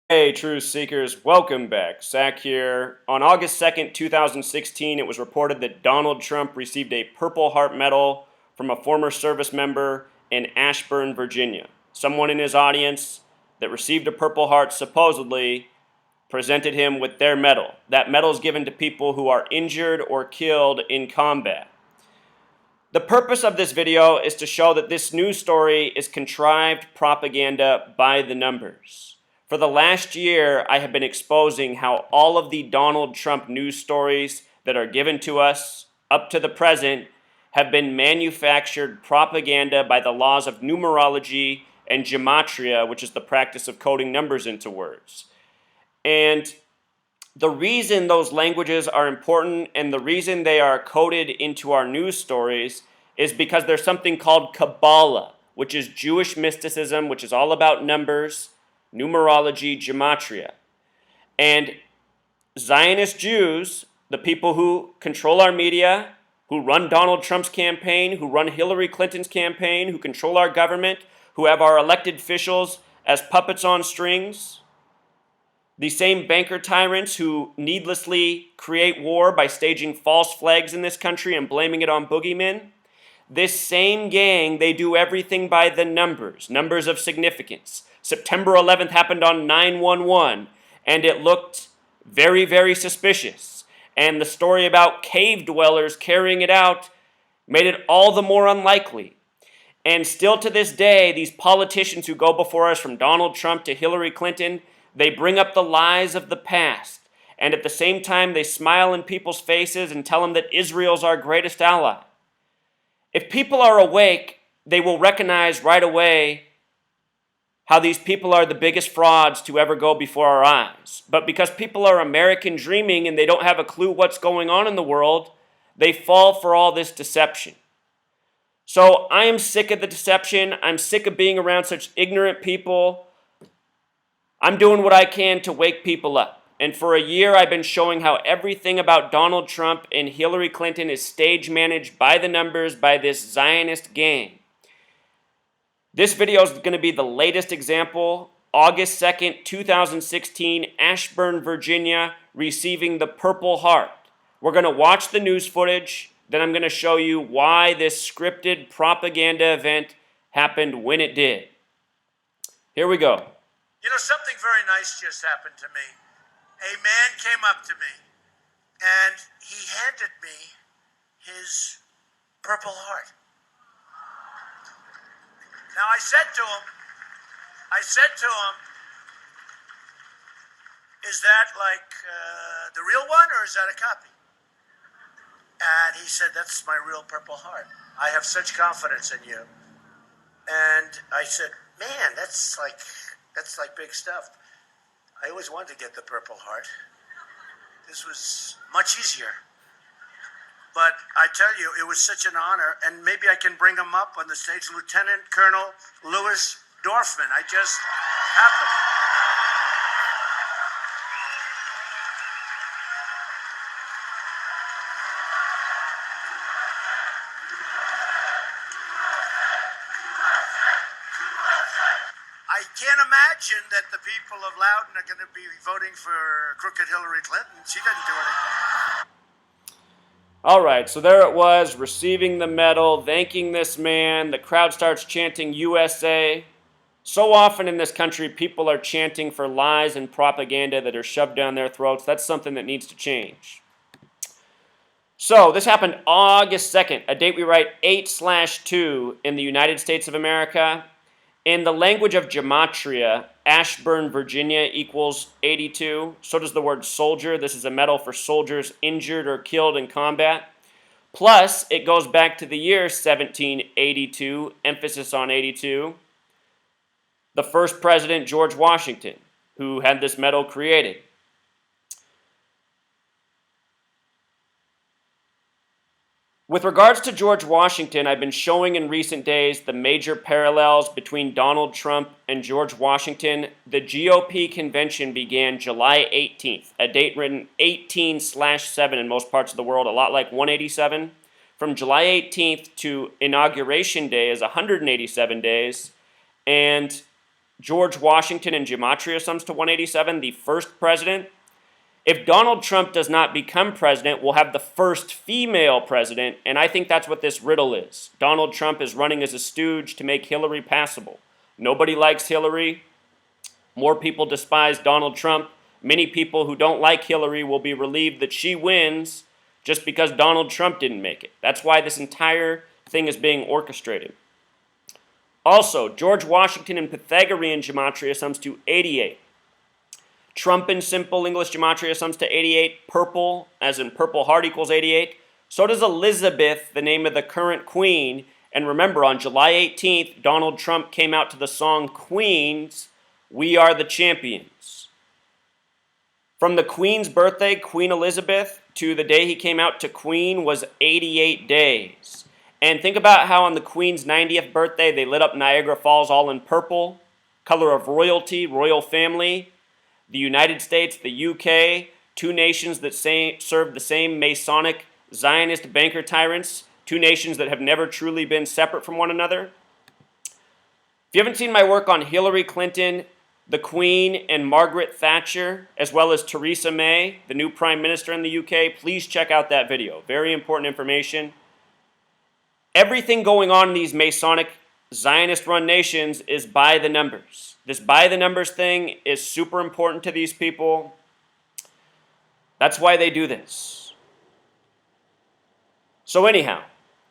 Hey, Truth Seekers, welcome back. Zach here. On August 2nd, 2016, it was reported that Donald Trump received a Purple Heart Medal from a former service member in Ashburn, Virginia. Someone in his audience that received a Purple Heart supposedly presented him with their medal. That medal is given to people who are injured or killed in combat. The purpose of this video is to show that this news story is contrived propaganda by the numbers. For the last year, I have been exposing how all of the Donald Trump news stories that are given to us up to the present have been manufactured propaganda by the laws of numerology and gematria, which is the practice of coding numbers into words. And the reason those languages are important and the reason they are coded into our news stories is because there's something called Kabbalah, which is Jewish mysticism, which is all about numbers, numerology, gematria. And Zionist Jews, the people who control our media, who run Donald Trump's campaign, who run Hillary Clinton's campaign, who control our government, who have our elected officials as puppets on strings, the same banker tyrants who needlessly create war by staging false flags in this country and blaming it on boogeymen, this same gang, they do everything by the numbers, numbers of significance. September 11th happened on 9/11, and it looked very, very suspicious. And the story about cave dwellers carrying it out made it all the more unlikely. And still to this day, these politicians who go before us, from Donald Trump to Hillary Clinton, they bring up the lies of the past. And at the same time, they smile in people's faces and tell them that Israel's our greatest ally. If people are awake, they will recognize right away how these people are the biggest frauds to ever go before our eyes. But because people are American dreaming and they don't have a clue what's going on in the world, they fall for all this deception. So I am sick of the deception. I'm sick of being around such ignorant people. I'm doing what I can to wake people up. And for a year, I've been showing how everything about Donald Trump and Hillary Clinton is stage managed by the numbers by this Zionist gang. This video is going to be the latest example. August 2nd, 2016, Ashburn, Virginia, receiving the Purple Heart. We're going to watch the news footage. Then I'm going to show you why this scripted propaganda event happened when it did. Here we go. You know, something very nice just happened to me. A man came up to me, and he handed me his Purple Heart. Now, I said to him, is that like the real one, or is that a copy? And he said, that's my real Purple Heart. I have such confidence in you. And I said, man, that's like big stuff. I always wanted to get the Purple Heart. This was much easier. But I tell you, it was such an honor, and maybe I can bring him up on the stage. Lieutenant Colonel Louis Dorfman. I just happened. I can't imagine that the people of Loudoun are going to be voting for crooked Hillary Clinton. She didn't do anything. All right, so there it was, receiving the medal, thanking this man. The crowd starts chanting USA. So often in this country, people are chanting for lies and propaganda that are shoved down their throats. That's something that needs to change. So this happened August 2nd, a date we write 8/2 in the United States of America. In the language of gematria, Ashburn, Virginia equals 82. So does the word soldier. This is a medal for soldiers injured or killed in combat. Plus, it goes back to the year 1782, emphasis on 82. The first president, George Washington, who had this medal created. With regards to George Washington, I've been showing in recent days the major parallels between Donald Trump and George Washington. The GOP convention began July 18th, a date written 18/7 in most parts of the world, a lot like 187. From July 18th to Inauguration Day is 187 days, and George Washington in gematria sums to 187, the first president. If Donald Trump does not become president, we'll have the first female president, and I think that's what this riddle is. Donald Trump is running as a stooge to make Hillary passable. Nobody likes Hillary. More people despise Donald Trump. Many people who don't like Hillary will be relieved that she wins just because Donald Trump didn't make it. That's why this entire thing is being orchestrated. Also, George Washington in Pythagorean gematria sums to 88. Trump in simple English gematria sums to 88. Purple, as in Purple Heart, equals 88. So does Elizabeth, the name of the current queen. And remember, on July 18th, Donald Trump came out to the song Queens, We Are the Champions. From the Queen's birthday, Queen Elizabeth, to the day he came out to Queen was 88 days. And think about how on the Queen's 90th birthday, they lit up Niagara Falls all in purple, color of royalty, royal family. The United States, the UK, two nations that serve the same Masonic Zionist banker tyrants, two nations that have never truly been separate from one another. If you haven't seen my work on Hillary Clinton, the Queen, and Margaret Thatcher, as well as Theresa May, the new Prime Minister in the UK, please check out that video. Very important information. Everything going on in these Masonic Zionist-run nations is by the numbers. This by the numbers thing is super important to these people. That's why they do this. So anyhow,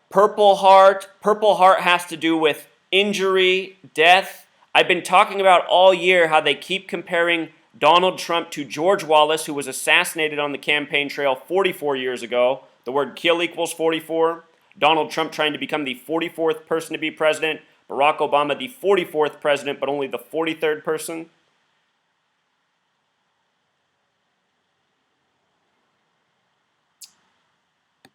Purple Heart has to do with injury, death. I've been talking about all year how they keep comparing Donald Trump to George Wallace, who was assassinated on the campaign trail 44 years ago. The word kill equals 44. Donald Trump trying to become the 44th person to be president. Barack Obama, the 44th president, but only the 43rd person.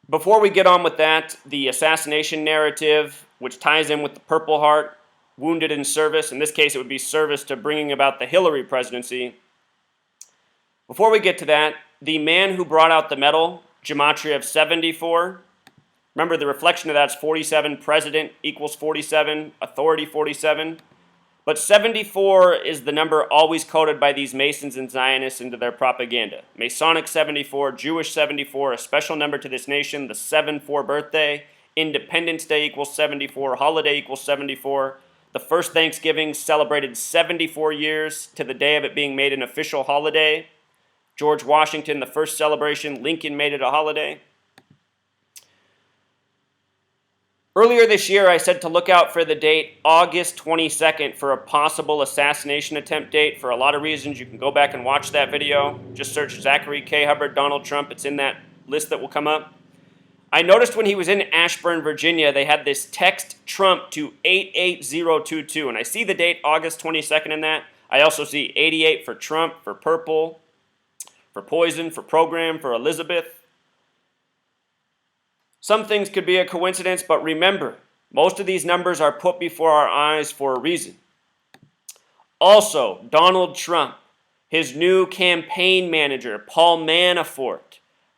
Before we get on with that, the assassination narrative, which ties in with the Purple Heart, wounded in service. In this case, it would be service to bringing about the Hillary presidency. Before we get to that, the man who brought out the medal, gematria of 74, remember, the reflection of that's 47. President equals 47. Authority 47. But 74 is the number always coded by these Masons and Zionists into their propaganda. Masonic 74, Jewish 74, a special number to this nation, the 7-4 birthday. Independence Day equals 74. Holiday equals 74. The first Thanksgiving celebrated 74 years to the day of it being made an official holiday. George Washington, the first celebration. Lincoln made it a holiday. Earlier this year, I said to look out for the date August 22nd for a possible assassination attempt date. For a lot of reasons, you can go back and watch that video. Just search Zachary K. Hubbard, Donald Trump. It's in that list that will come up. I noticed when he was in Ashburn, Virginia, they had this text Trump to 88022. And I see the date August 22nd in that. I also see 88 for Trump, for purple, for poison, for program, for Elizabeth. Some things could be a coincidence, but remember, most of these numbers are put before our eyes for a reason. Also, Donald Trump, his new campaign manager, Paul Manafort.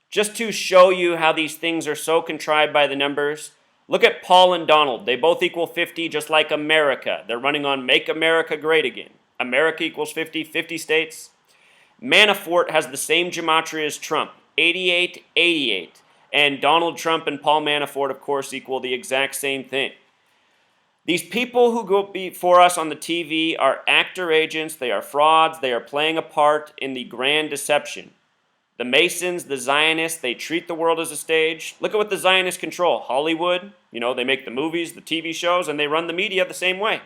Just to show you how these things are so contrived by the numbers, look at Paul and Donald. They both equal 50, just like America. They're running on Make America Great Again. America equals 50, 50 states. Manafort has the same gematria as Trump, 88, 88. And Donald Trump and Paul Manafort, of course, equal the exact same thing. These people who go before us on the TV are actor agents, they are frauds, they are playing a part in the grand deception. The Masons, the Zionists, they treat the world as a stage. Look at what the Zionists control. Hollywood, they make the movies, the TV shows, and they run the media the same way.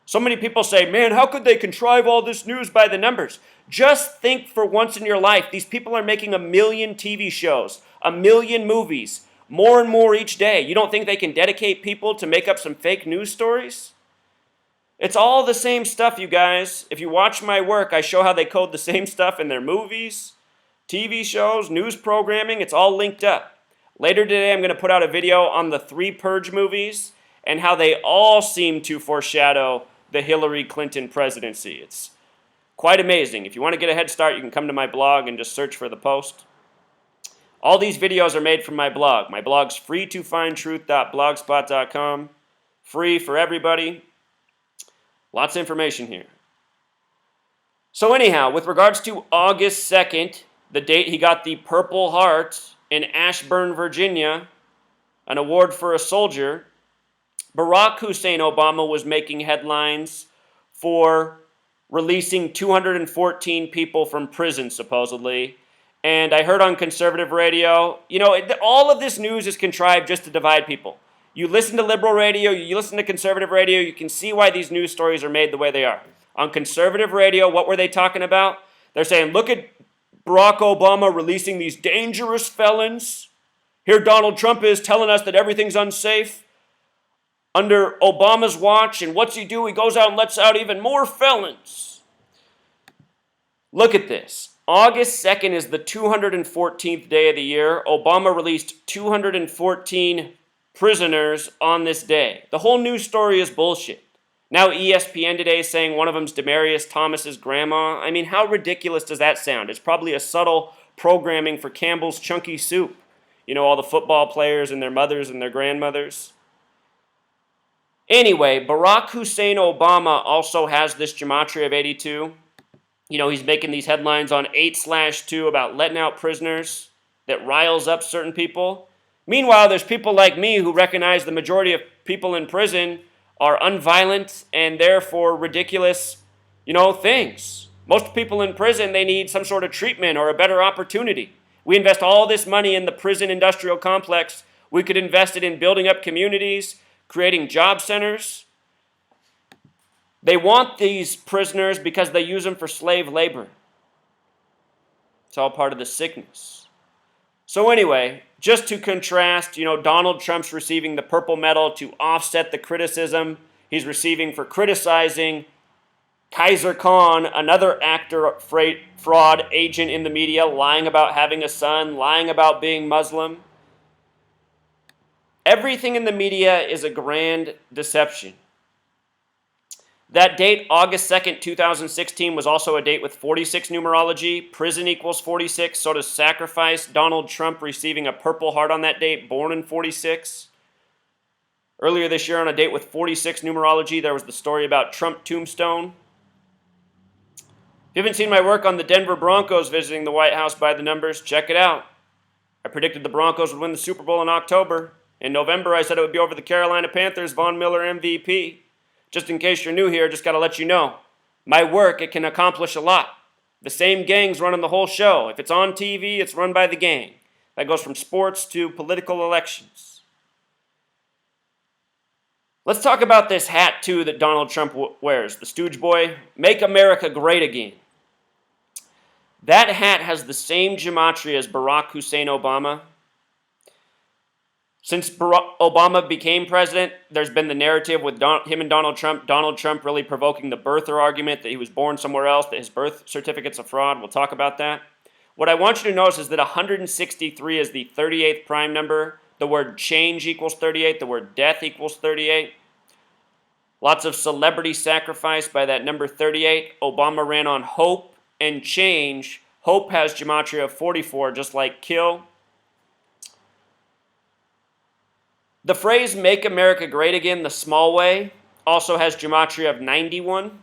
So many people say, man, how could they contrive all this news by the numbers? Just think for once in your life, these people are making 1 million TV shows, 1 million movies, more and more each day. You don't think they can dedicate people to make up some fake news stories? It's all the same stuff, you guys. If you watch my work, I show how they code the same stuff in their movies, TV shows, news programming. It's all linked up. Later today, I'm going to put out a video on the 3 Purge movies and how they all seem to foreshadow the Hillary Clinton presidency. It's quite amazing. If you want to get a head start, you can come to my blog and just search for the post. All these videos are made from my blog. My blog's freetofindtruth.blogspot.com. Free for everybody. Lots of information here. So anyhow, with regards to August 2nd, the date he got the Purple Heart in Ashburn, Virginia, an award for a soldier, Barack Hussein Obama was making headlines for releasing 214 people from prison, supposedly. And I heard on conservative radio, all of this news is contrived just to divide people. You listen to liberal radio, you listen to conservative radio, you can see why these news stories are made the way they are. On conservative radio, what were they talking about? They're saying, look at Barack Obama releasing these dangerous felons. Here Donald Trump is telling us that everything's unsafe under Obama's watch, and what's he do? He goes out and lets out even more felons. Look at this. August 2nd is the 214th day of the year. Obama released 214 prisoners on this day. The whole news story is bullshit. Now ESPN today is saying one of them's Demaryius Thomas's grandma. I mean, how ridiculous does that sound? It's probably a subtle programming for Campbell's Chunky Soup. All the football players and their mothers and their grandmothers. Anyway, Barack Hussein Obama also has this gematria of 82. He's making these headlines on 8/2 about letting out prisoners that riles up certain people. Meanwhile, there's people like me who recognize the majority of people in prison are unviolent and therefore ridiculous, things. Most people in prison, they need some sort of treatment or a better opportunity. We invest all this money in the prison industrial complex. We could invest it in building up communities, creating job centers. They want these prisoners because they use them for slave labor. It's all part of the sickness. So anyway, just to contrast, Donald Trump's receiving the purple medal to offset the criticism he's receiving for criticizing Kaiser Khan, another actor, fraud agent in the media, lying about having a son, lying about being Muslim. Everything in the media is a grand deception. That date, August 2nd, 2016, was also a date with 46 numerology. Prison equals 46, so does sacrifice. Donald Trump receiving a Purple Heart on that date, born in 46. Earlier this year, on a date with 46 numerology, there was the story about Trump tombstone. If you haven't seen my work on the Denver Broncos visiting the White House by the numbers, check it out. I predicted the Broncos would win the Super Bowl in October. In November, I said it would be over the Carolina Panthers, Von Miller MVP. Just in case you're new here, just got to let you know. My work, it can accomplish a lot. The same gang's running the whole show. If it's on TV, it's run by the gang. That goes from sports to political elections. Let's talk about this hat, too, that Donald Trump wears. The Stooge Boy, Make America Great Again. That hat has the same gematria as Barack Hussein Obama. Since Obama became president, there's been the narrative with him and Donald Trump really provoking the birther argument that he was born somewhere else, that his birth certificate's a fraud. We'll talk about that. What I want you to notice is that 163 is the 38th prime number. The word change equals 38. The word death equals 38. Lots of celebrity sacrifice by that number 38. Obama ran on hope and change. Hope has gematria of 44, just like kill. The phrase Make America Great Again the small way also has gematria of 91.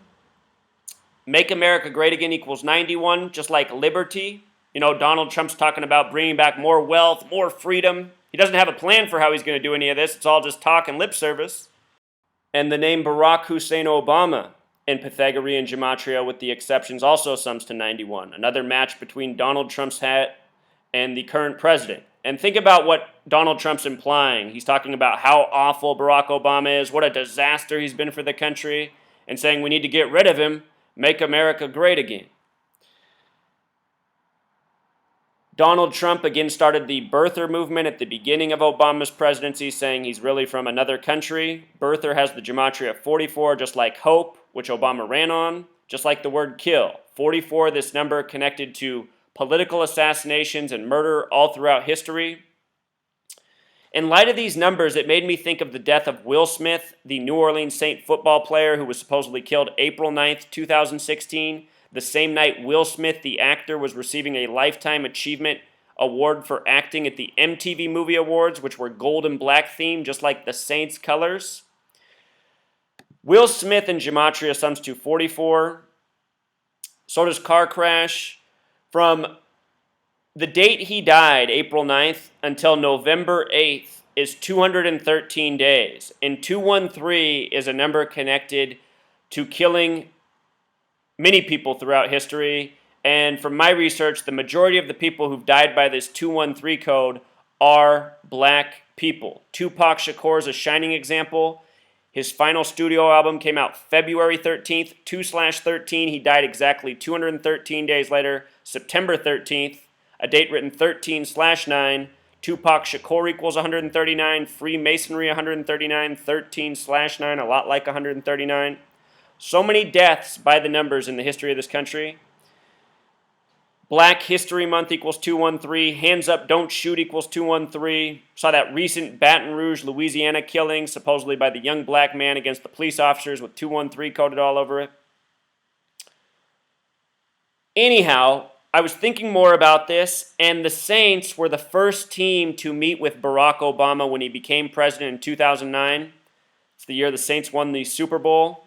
Make America Great Again equals 91, just like liberty. Donald Trump's talking about bringing back more wealth, more freedom. He doesn't have a plan for how he's going to do any of this. It's all just talk and lip service. And the name Barack Hussein Obama in Pythagorean gematria, with the exceptions, also sums to 91. Another match between Donald Trump's hat and the current president. And think about what Donald Trump's implying. He's talking about how awful Barack Obama is, what a disaster he's been for the country, and saying we need to get rid of him, make America great again. Donald Trump again started the birther movement at the beginning of Obama's presidency, saying he's really from another country. Birther has the gematria of 44, just like hope, which Obama ran on, just like the word kill. 44, this number connected to political assassinations and murder all throughout history. In light of these numbers, it made me think of the death of Will Smith, the New Orleans Saint football player who was supposedly killed April 9th, 2016. The same night Will Smith, the actor, was receiving a Lifetime Achievement Award for acting at the MTV Movie Awards, which were gold and black themed, just like the Saints' colors. Will Smith in gematria sums to 44. So does car crash. From the date he died, April 9th, until November 8th is 213 days. And 213 is a number connected to killing many people throughout history. And from my research, the majority of the people who've died by this 213 code are black people. Tupac Shakur is a shining example. His final studio album came out February 13th, 2/13. He died exactly 213 days later, September 13th, a date written 13/9. Tupac Shakur equals 139, Freemasonry 139, 13/9, a lot like 139. So many deaths by the numbers in the history of this country. Black History Month equals 213. Hands Up, Don't Shoot equals 213. Saw that recent Baton Rouge, Louisiana killing, supposedly by the young black man against the police officers with 213 coded all over it. Anyhow, I was thinking more about this, and the Saints were the first team to meet with Barack Obama when he became president in 2009. It's the year the Saints won the Super Bowl.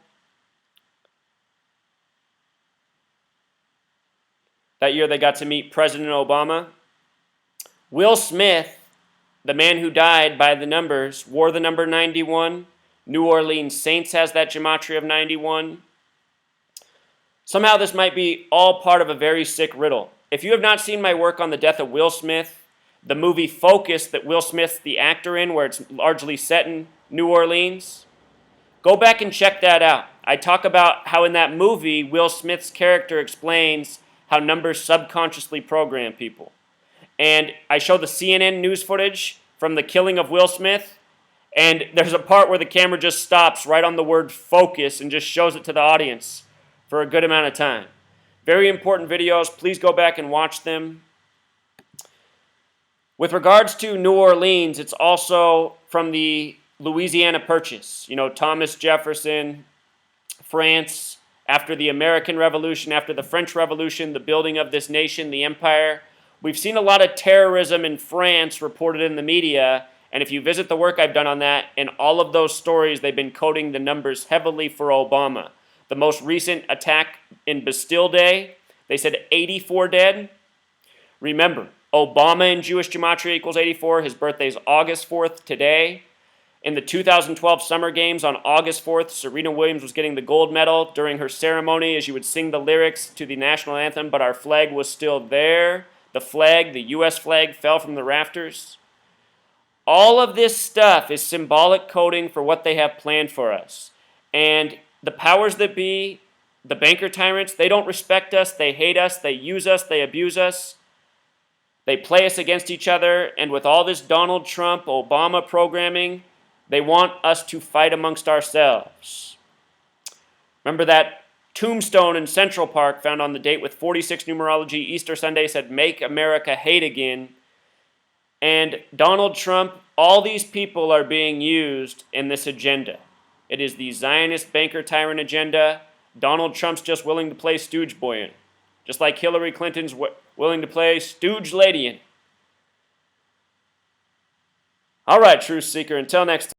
That year they got to meet President Obama. Will Smith, the man who died by the numbers, wore the number 91. New Orleans Saints has that gematria of 91. Somehow this might be all part of a very sick riddle. If you have not seen my work on the death of Will Smith, the movie Focus that Will Smith's the actor in, where it's largely set in New Orleans, go back and check that out. I talk about how in that movie, Will Smith's character explains how numbers subconsciously program people. And I show the CNN news footage from the killing of Will Smith, and there's a part where the camera just stops right on the word focus and just shows it to the audience for a good amount of time. Very important videos. Please go back and watch them. With regards to New Orleans, it's also from the Louisiana Purchase. You know, Thomas Jefferson, France, after the American Revolution, after the French Revolution, the building of this nation, the empire. We've seen a lot of terrorism in France reported in the media, and if you visit the work I've done on that, in all of those stories, they've been coding the numbers heavily for Obama. The most recent attack in Bastille Day, they said 84 dead. Remember, Obama in Jewish gematria equals 84. His birthday is August 4th today. In the 2012 Summer Games on August 4th, Serena Williams was getting the gold medal. During her ceremony, as you would sing the lyrics to the national anthem, but our flag was still there. The flag, the U.S. flag, fell from the rafters. All of this stuff is symbolic coding for what they have planned for us. And the powers that be, the banker tyrants, they don't respect us, they hate us, they use us, they abuse us. They play us against each other, and with all this Donald Trump, Obama programming, they want us to fight amongst ourselves. Remember that tombstone in Central Park found on the date with 46 numerology Easter Sunday said, "Make America Hate Again." And Donald Trump, all these people are being used in this agenda. It is the Zionist banker tyrant agenda. Donald Trump's just willing to play stooge boy in it. Just like Hillary Clinton's willing to play stooge lady in it. All right, Truth Seeker, until next time.